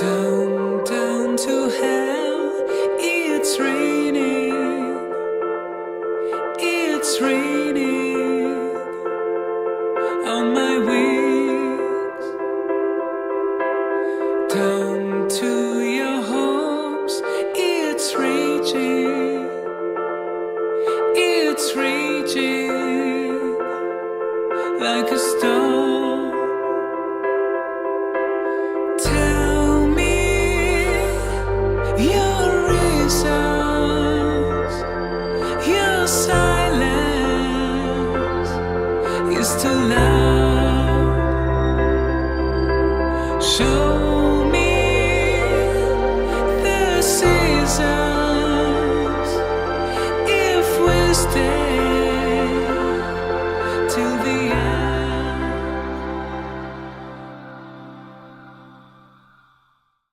Down, down to hell, it's raining, it's raining on my wings. Down to your hopes, it's raging.